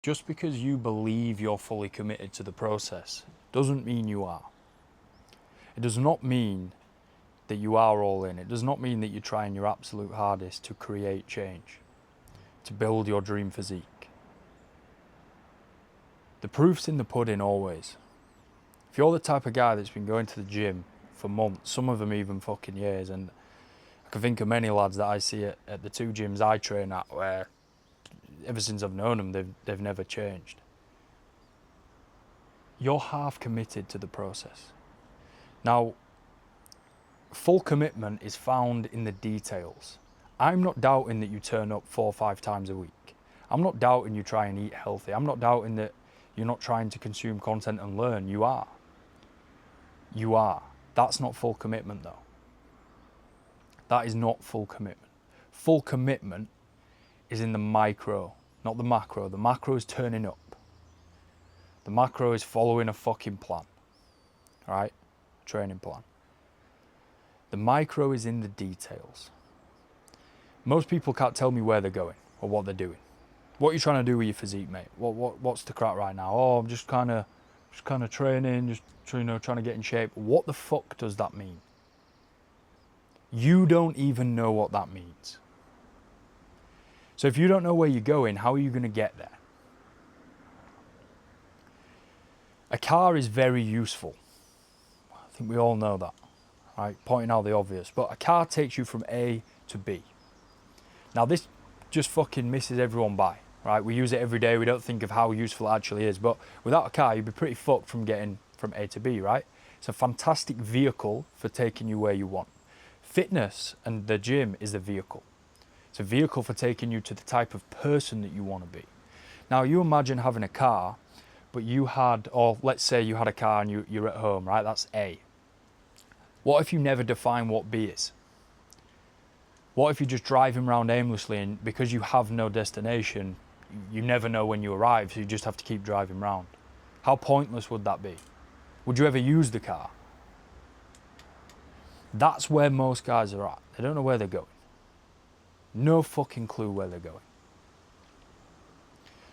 Just because you believe you're fully committed to the process doesn't mean you are. It does not mean that you are all in. It does not mean that you're trying your absolute hardest to create change, to build your dream physique. The proof's in the pudding always. If you're the type of guy that's been going to the gym for months, some of them even fucking years, and I can think of many lads that I see at the two gyms I train at where ever since I've known them, they've never changed. You're half committed to the process. Now, full commitment is found in the details. I'm not doubting that you turn up 4 or 5 times a week. I'm not doubting you try and eat healthy. I'm not doubting that you're not trying to consume content and learn. You are. You are. That's not full commitment though. That is not full commitment. Full commitment is in the micro, not the macro. The macro is turning up. The macro is following a fucking plan. Right? Training plan. The micro is in the details. Most people can't tell me where they're going or what they're doing. What are you trying to do with your physique, mate? What's the crack right now? Oh, I'm just kind of training, just trying to get in shape. What the fuck does that mean? You don't even know what that means. So if you don't know where you're going, how are you going to get there? A car is very useful. I think we all know that, right? Pointing out the obvious. But a car takes you from A to B. Now this just fucking misses everyone by, right? We use it every day. We don't think of how useful it actually is. But without a car, you'd be pretty fucked from getting from A to B, right? It's a fantastic vehicle for taking you where you want. Fitness and the gym is a vehicle. It's a vehicle for taking you to the type of person that you want to be. Now you imagine having a car, but you had, or let's say you had a car and you're at home, right? That's A. What if you never define what B is? What if you're just driving around aimlessly and because you have no destination, you never know when you arrive, so you just have to keep driving around? How pointless would that be? Would you ever use the car? That's where most guys are at. They don't know where they're going. No fucking clue where they're going.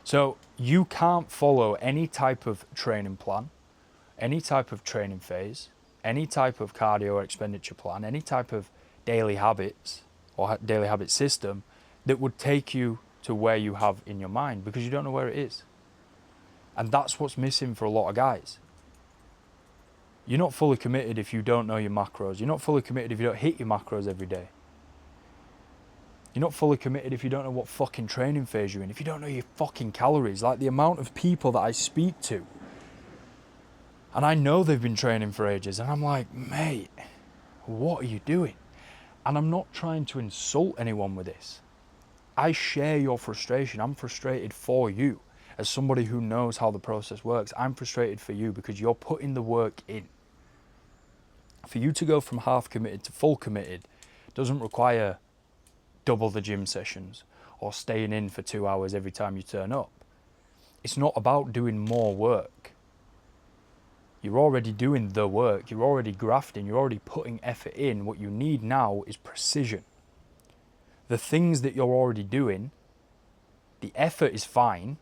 So you can't follow any type of training plan, any type of training phase, any type of cardio or expenditure plan, any type of daily habits or daily habit system that would take you to where you have in your mind because you don't know where it is. And that's what's missing for a lot of guys. You're not fully committed if you don't know your macros. You're not fully committed if you don't hit your macros every day. You're not fully committed if you don't know what fucking training phase you're in, if you don't know your fucking calories. Like the amount of people that I speak to, and I know they've been training for ages, and I'm like, mate, what are you doing? And I'm not trying to insult anyone with this. I share your frustration. I'm frustrated for you. As somebody who knows how the process works, I'm frustrated for you because you're putting the work in. For you to go from half committed to full committed doesn't require double the gym sessions or staying in for 2 hours every time you turn up. It's not about doing more work. You're already doing the work. You're already grafting. You're already putting effort in. What you need now is precision. The things that you're already doing, the effort is fine.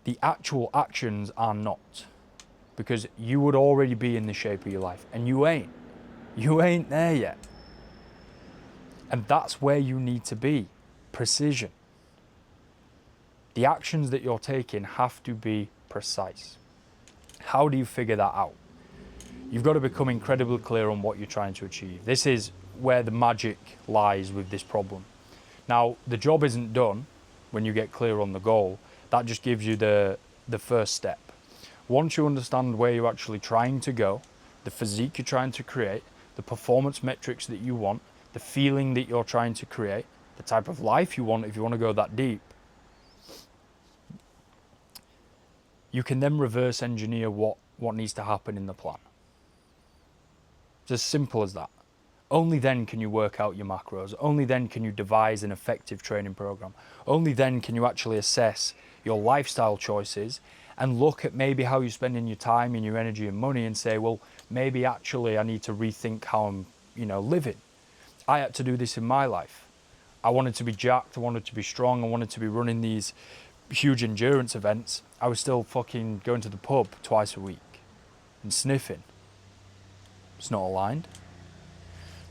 The actual actions are not, because you would already be in the shape of your life and you ain't. You ain't there yet. And that's where you need to be. Precision. The actions that you're taking have to be precise. How do you figure that out? You've got to become incredibly clear on what you're trying to achieve. This is where the magic lies with this problem. Now, the job isn't done when you get clear on the goal. That just gives you the first step. Once you understand where you're actually trying to go, the physique you're trying to create, the performance metrics that you want, the feeling that you're trying to create, the type of life you want if you want to go that deep, you can then reverse engineer what needs to happen in the plan. It's as simple as that. Only then can you work out your macros. Only then can you devise an effective training program. Only then can you actually assess your lifestyle choices and look at maybe how you're spending your time and your energy and money and say, well, maybe actually I need to rethink how I'm, living. I had to do this in my life. I wanted to be jacked, I wanted to be strong, I wanted to be running these huge endurance events, I was still fucking going to the pub twice a week and sniffing. It's not aligned.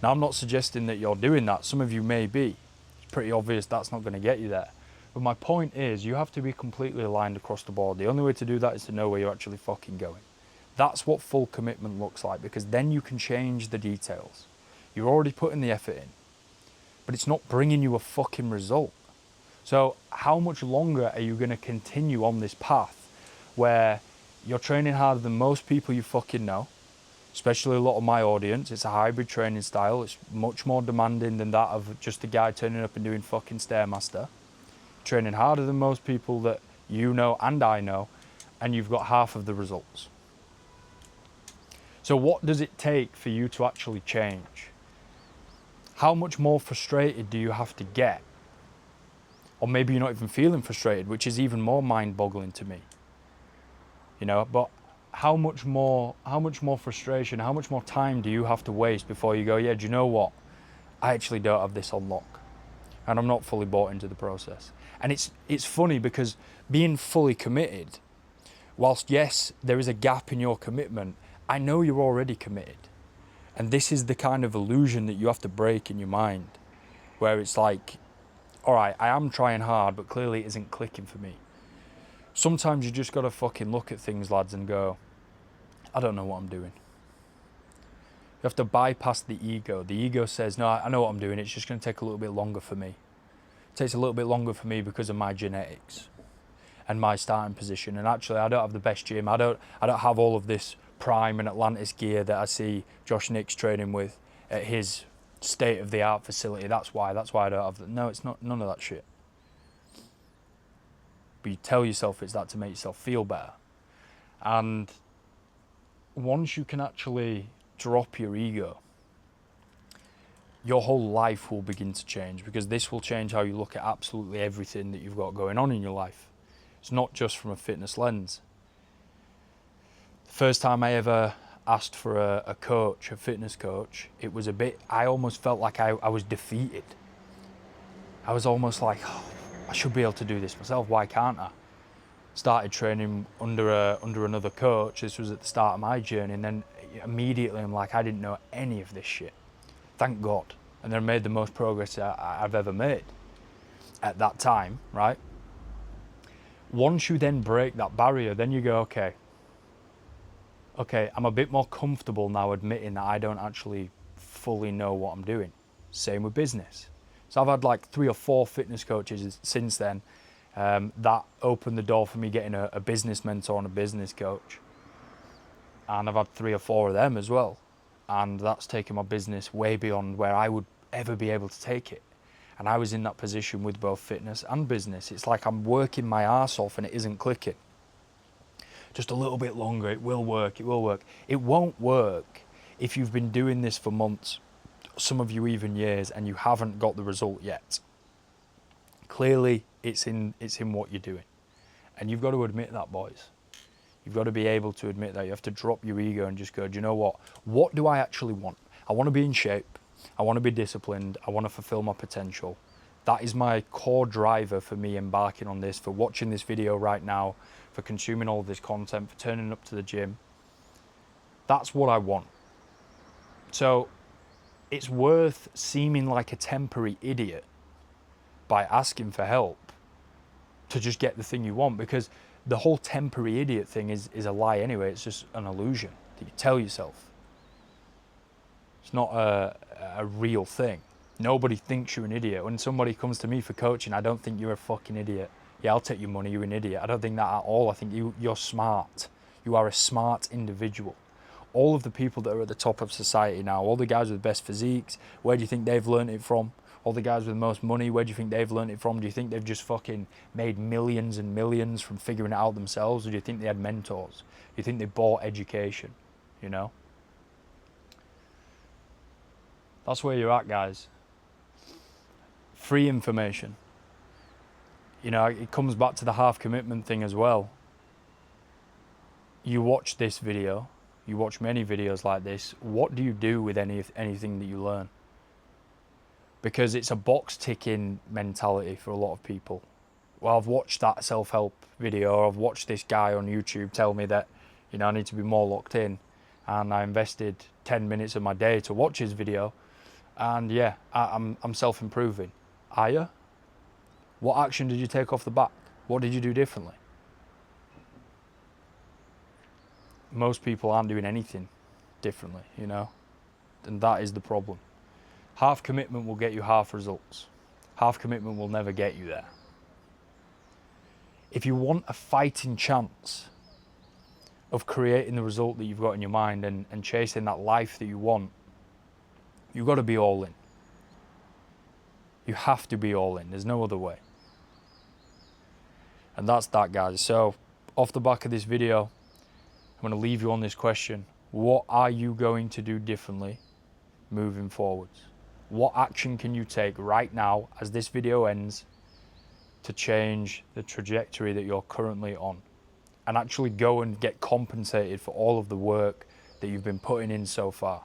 Now, I'm not suggesting that you're doing that. Some of you may be. It's pretty obvious that's not going to get you there. But my point is, you have to be completely aligned across the board. The only way to do that is to know where you're actually fucking going. That's what full commitment looks like, because then you can change the details. You're already putting the effort in, but it's not bringing you a fucking result. So how much longer are you going to continue on this path where you're training harder than most people you fucking know, especially a lot of my audience? It's a hybrid training style. It's much more demanding than that of just a guy turning up and doing fucking Stairmaster. Training harder than most people that you know and I know, and you've got half of the results. So what does it take for you to actually change? How much more frustrated do you have to get? Or maybe you're not even feeling frustrated, which is even more mind-boggling to me. You know, but how much more frustration, how much more time do you have to waste before you go, yeah, do you know what? I actually don't have this on lock. And I'm not fully bought into the process. And it's funny because being fully committed, whilst yes, there is a gap in your commitment, I know you're already committed. And this is the kind of illusion that you have to break in your mind, where it's like, all right, I am trying hard, but clearly it isn't clicking for me. Sometimes you just got to fucking look at things, lads, and go, I don't know what I'm doing. You have to bypass the ego. The ego says, no, I know what I'm doing. It's just going to take a little bit longer for me. It takes a little bit longer for me because of my genetics and my starting position. And actually, I don't have the best gym. I don't have all of this Prime and Atlantis gear that I see Josh Nix training with at his state-of-the-art facility. That's why I don't have that. No, it's not, none of that shit. But you tell yourself it's that to make yourself feel better. And once you can actually drop your ego, your whole life will begin to change, because this will change how you look at absolutely everything that you've got going on in your life. It's not just from a fitness lens. The first time I ever asked for a coach, a fitness coach, it was a bit, I almost felt like I was defeated. I was almost like, oh, I should be able to do this myself, why can't I? Started training under another coach. This was at the start of my journey, and then immediately I'm like, I didn't know any of this shit. Thank God. And then I made the most progress I've ever made at that time, right? Once you then break that barrier, then you go, okay, I'm a bit more comfortable now admitting that I don't actually fully know what I'm doing. Same with business. So I've had like 3 or 4 fitness coaches since then. That opened the door for me getting a business mentor and a business coach. And I've had 3 or 4 of them as well. And that's taken my business way beyond where I would ever be able to take it. And I was in that position with both fitness and business. It's like I'm working my arse off and it isn't clicking. Just a little bit longer, it will work, it will work. It won't work if you've been doing this for months, some of you even years, and you haven't got the result yet. Clearly, it's in what you're doing. And you've got to admit that, boys. You've got to be able to admit that. You have to drop your ego and just go, do you know what? What do I actually want? I want to be in shape. I want to be disciplined. I want to fulfill my potential. That is my core driver for me embarking on this, for watching this video right now, for consuming all of this content, for turning up to the gym. That's what I want. So it's worth seeming like a temporary idiot by asking for help to just get the thing you want, because the whole temporary idiot thing is a lie anyway. It's just an illusion that you tell yourself. It's not a real thing. Nobody thinks you're an idiot. When somebody comes to me for coaching, I don't think you're a fucking idiot. Yeah, I'll take your money, you're an idiot. I don't think that at all. I think you're smart. You are a smart individual. All of the people that are at the top of society now, all the guys with the best physiques, where do you think they've learned it from? All the guys with the most money, where do you think they've learned it from? Do you think they've just fucking made millions and millions from figuring it out themselves? Or do you think they had mentors? Do you think they bought education? You know? That's where you're at, guys. Free information. You know, it comes back to the half commitment thing as well. You watch this video, you watch many videos like this. What do you do with anything that you learn? because it's a box ticking mentality for a lot of people. Well, I've watched that self-help video, or I've watched this guy on YouTube tell me that, you know, I need to be more locked in, and I invested 10 minutes of my day to watch his video, and yeah, I'm self-improving. Are you? What action did you take off the back? What did you do differently? Most people aren't doing anything differently, you know, and that is the problem. Half commitment will get you half results. Half commitment will never get you there. If you want a fighting chance of creating the result that you've got in your mind and chasing that life that you want, you've got to be all in. You have to be all in. There's no other way. And that's that, guys. So off the back of this video, I'm going to leave you on this question. What are you going to do differently moving forwards? What action can you take right now as this video ends to change the trajectory that you're currently on, and actually go and get compensated for all of the work that you've been putting in so far?